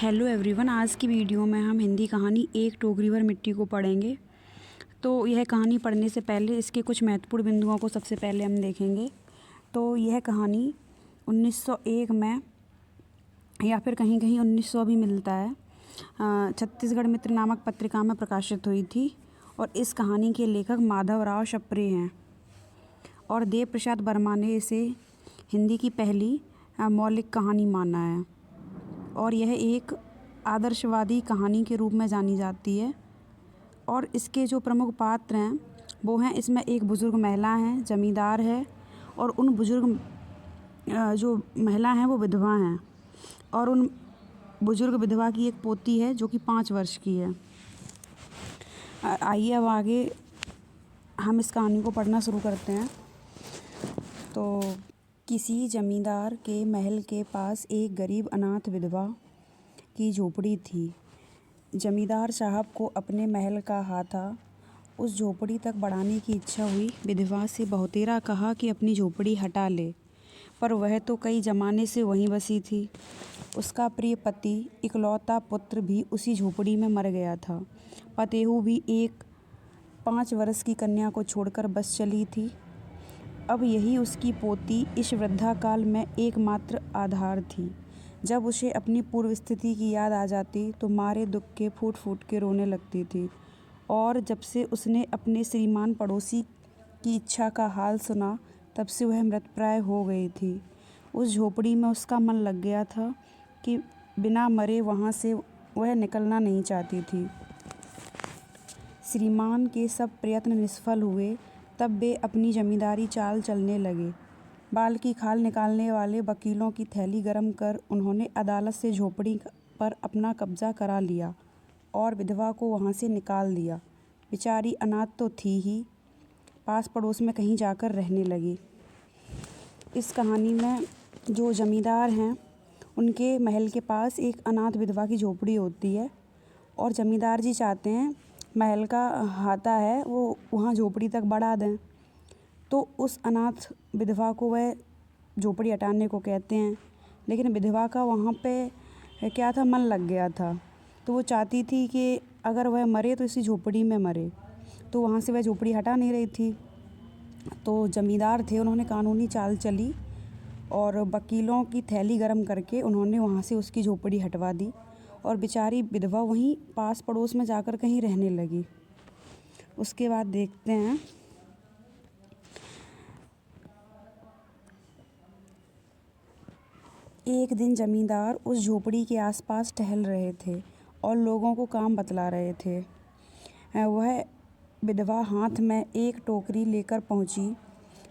Hello everyone, आज की video में हम हिंदी कहानी एक टोकरी भर मिट्टी को पढ़ेंगे। तो यह कहानी पढ़ने से पहले इसके कुछ महत्वपूर्ण बिंदुओं को सबसे पहले हम देखेंगे। तो यह कहानी 1901 में या फिर कहीं कहीं 1900 भी मिलता है, छत्तीसगढ़ मित्र नामक पत्रिका में प्रकाशित हुई थी। और इस कहानी के लेखक माधवराव शप्रे हैं और देव प्रसाद वर्मा ने इसे हिंदी की पहली मौलिक कहानी माना है। और यह एक आदर्शवादी कहानी के रूप में जानी जाती है। और इसके जो प्रमुख पात्र हैं वो हैं, इसमें एक बुज़ुर्ग महिला हैं, ज़मींदार है, और उन बुज़ुर्ग जो महिला हैं वो विधवा हैं, और उन बुज़ुर्ग विधवा की एक पोती है जो कि 5 वर्ष की है। आइए अब आगे हम इस कहानी को पढ़ना शुरू करते हैं। तो किसी जमींदार के महल के पास एक गरीब अनाथ विधवा की झोपड़ी थी। जमींदार साहब को अपने महल का हाथा उस झोपड़ी तक बढ़ाने की इच्छा हुई। विधवा से बहुतेरा कहा कि अपनी झोपड़ी हटा ले, पर वह तो कई ज़माने से वहीं बसी थी। उसका प्रिय पति, इकलौता पुत्र भी उसी झोपड़ी में मर गया था। पतेहू भी एक 5 वर्ष की कन्या को छोड़कर बस चली थी। अब यही उसकी पोती इस वृद्धा काल में एकमात्र आधार थी। जब उसे अपनी पूर्व स्थिति की याद आ जाती तो मारे दुख के फूट फूट के रोने लगती थी। और जब से उसने अपने श्रीमान पड़ोसी की इच्छा का हाल सुना, तब से वह मृतप्राय हो गई थी। उस झोपड़ी में उसका मन लग गया था कि बिना मरे वहाँ से वह निकलना नहीं चाहती थी। श्रीमान के सब प्रयत्न निष्फल हुए। तब वे अपनी जमींदारी चाल चलने लगे। बाल की खाल निकालने वाले वकीलों की थैली गरम कर उन्होंने अदालत से झोपड़ी पर अपना कब्जा करा लिया और विधवा को वहाँ से निकाल दिया। बेचारी अनाथ तो थी ही, पास पड़ोस में कहीं जाकर रहने लगी। इस कहानी में जो जमींदार हैं उनके महल के पास एक अनाथ विधवा की झोपड़ी होती है, और जमींदार जी चाहते हैं महल का हाथा है वो वहाँ झोपड़ी तक बढ़ा दें। तो उस अनाथ विधवा को वह झोपड़ी हटाने को कहते हैं, लेकिन विधवा का वहाँ पे क्या था, मन लग गया था। तो वो चाहती थी कि अगर वह मरे तो इसी झोपड़ी में मरे। तो वहाँ से वह झोपड़ी हटा नहीं रही थी। तो जमींदार थे, उन्होंने कानूनी चाल चली और वकीलों की थैली गरम करके उन्होंने वहाँ से उसकी झोपड़ी हटवा दी, और बेचारी विधवा वहीं पास पड़ोस में जाकर कहीं रहने लगी। उसके बाद देखते हैं, एक दिन जमींदार उस झोपड़ी के आसपास टहल रहे थे और लोगों को काम बतला रहे थे। वह विधवा हाथ में एक टोकरी लेकर पहुंची।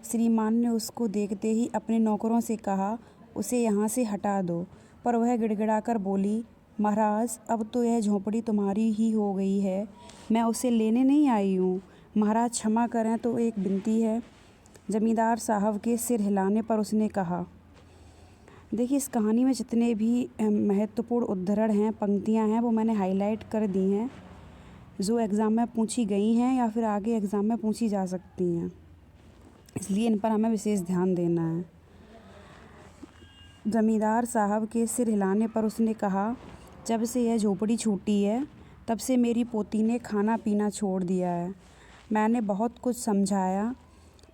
श्रीमान ने उसको देखते ही अपने नौकरों से कहा, उसे यहाँ से हटा दो। पर वह गिड़गिड़ाकर बोली, महाराज, अब तो यह झोपड़ी तुम्हारी ही हो गई है, मैं उसे लेने नहीं आई हूँ। महाराज क्षमा करें, तो एक विनती है। जमींदार साहब के सिर हिलाने पर उसने कहा। देखिए, इस कहानी में जितने भी महत्वपूर्ण उद्धरण हैं, पंक्तियाँ हैं, वो मैंने हाईलाइट कर दी हैं, जो एग्ज़ाम में पूछी गई हैं या फिर आगे एग्ज़ाम में पूछी जा सकती हैं, इसलिए इन पर हमें विशेष ध्यान देना है। जमींदार साहब के सिर हिलाने पर उसने कहा, जब से यह झोपड़ी छूटी है तब से मेरी पोती ने खाना पीना छोड़ दिया है। मैंने बहुत कुछ समझाया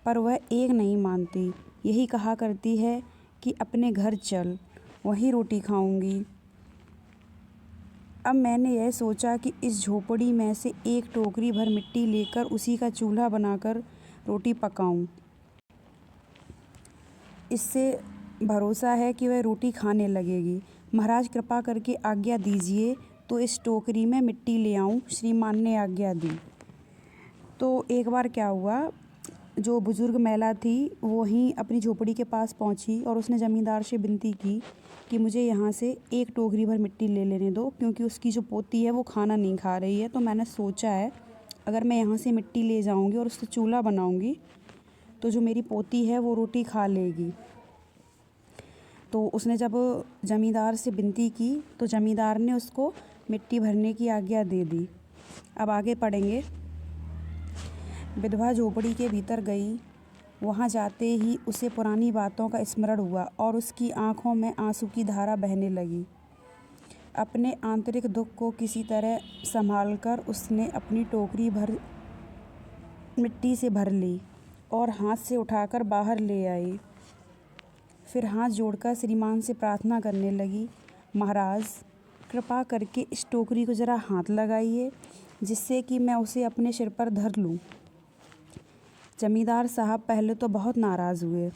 पर वह एक नहीं मानती। यही कहा करती है कि अपने घर चल, वहीं रोटी खाऊंगी। अब मैंने यह सोचा कि इस झोपड़ी में से एक टोकरी भर मिट्टी लेकर उसी का चूल्हा बनाकर रोटी पकाऊं। इससे भरोसा है कि वह रोटी खाने लगेगी। महाराज, कृपा करके आज्ञा दीजिए तो इस टोकरी में मिट्टी ले आऊं। श्रीमान ने आज्ञा दी। तो एक बार क्या हुआ, जो बुज़ुर्ग महिला थी वो ही अपनी झोपड़ी के पास पहुंची और उसने ज़मींदार से विनती की कि मुझे यहाँ से एक टोकरी भर मिट्टी ले लेने दो, क्योंकि उसकी जो पोती है वो खाना नहीं खा रही है। तो मैंने सोचा है अगर मैं यहाँ से मिट्टी ले जाऊँगी और उससे चूल्हा बनाऊँगी तो जो मेरी पोती है वो रोटी खा लेगी। तो उसने जब ज़मींदार से विनती की तो ज़मींदार ने उसको मिट्टी भरने की आज्ञा दे दी। अब आगे पढ़ेंगे। विधवा झोपड़ी के भीतर गई। वहाँ जाते ही उसे पुरानी बातों का स्मरण हुआ और उसकी आंखों में आंसू की धारा बहने लगी। अपने आंतरिक दुख को किसी तरह संभालकर उसने अपनी टोकरी मिट्टी से भर ली और हाथ से उठाकर बाहर ले आई। फिर हाथ जोड़कर श्रीमान से प्रार्थना करने लगी, महाराज कृपा करके इस टोकरी को ज़रा हाथ लगाइए जिससे कि मैं उसे अपने सिर पर धर लूँ। जमींदार साहब पहले तो बहुत नाराज़ हुए,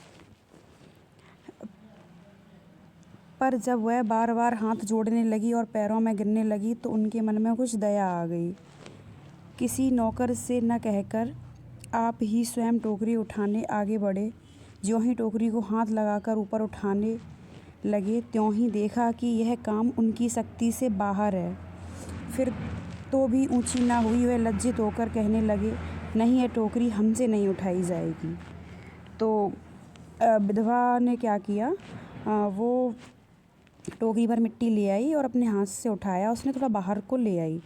पर जब वह बार बार हाथ जोड़ने लगी और पैरों में गिरने लगी तो उनके मन में कुछ दया आ गई। किसी नौकर से न कहकर आप ही स्वयं टोकरी उठाने आगे बढ़े। ज्यों ही टोकरी को हाथ लगाकर ऊपर उठाने लगे त्यों ही देखा कि यह काम उनकी शक्ति से बाहर है। फिर तो भी ऊंची ना हुई। वह लज्जित होकर कहने लगे, नहीं, यह टोकरी हमसे नहीं उठाई जाएगी। तो विधवा ने क्या किया, वो टोकरी भर मिट्टी ले आई और अपने हाथ से उठाया। उसने थोड़ा बाहर को ले आई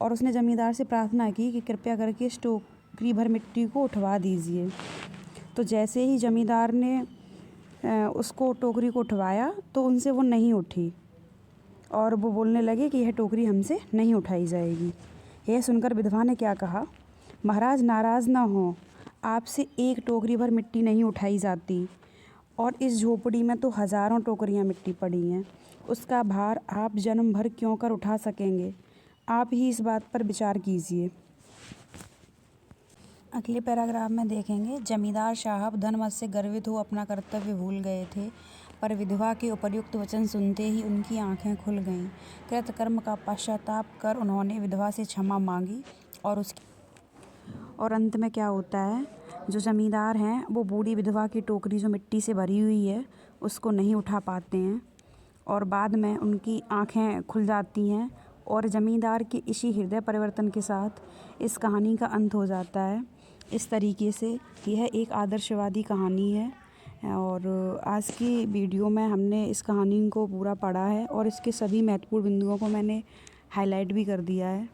और उसने ज़मींदार से प्रार्थना की कि कृपया करके इस टोकरी भर मिट्टी को उठवा दीजिए। तो जैसे ही ज़मींदार ने उसको टोकरी को उठवाया तो उनसे वो नहीं उठी और वो बोलने लगे कि यह टोकरी हमसे नहीं उठाई जाएगी। यह सुनकर विधवा ने क्या कहा, महाराज नाराज़ ना हो, आपसे एक टोकरी भर मिट्टी नहीं उठाई जाती और इस झोपड़ी में तो हज़ारों टोकरियां मिट्टी पड़ी हैं। उसका भार आप जन्म भर क्यों कर उठा सकेंगे। आप ही इस बात पर विचार कीजिए। अगले पैराग्राफ में देखेंगे, जमींदार साहब धनमद से गर्वित हो अपना कर्तव्य भूल गए थे, पर विधवा के उपर्युक्त वचन सुनते ही उनकी आंखें खुल गईं। कृतकर्म का पश्चाताप कर उन्होंने विधवा से क्षमा मांगी और अंत में क्या होता है, जो ज़मींदार हैं वो बूढ़ी विधवा की टोकरी जो मिट्टी से भरी हुई है उसको नहीं उठा पाते हैं और बाद में उनकी आंखें खुल जाती हैं और ज़मींदार के इसी हृदय परिवर्तन के साथ इस कहानी का अंत हो जाता है। इस तरीके से यह एक आदर्शवादी कहानी है और आज की वीडियो में हमने इस कहानी को पूरा पढ़ा है और इसके सभी महत्वपूर्ण बिंदुओं को मैंने हाईलाइट भी कर दिया है।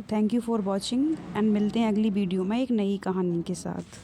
Thank you for watching and मिलते हैं अगली वीडियो में एक नई कहानी के साथ।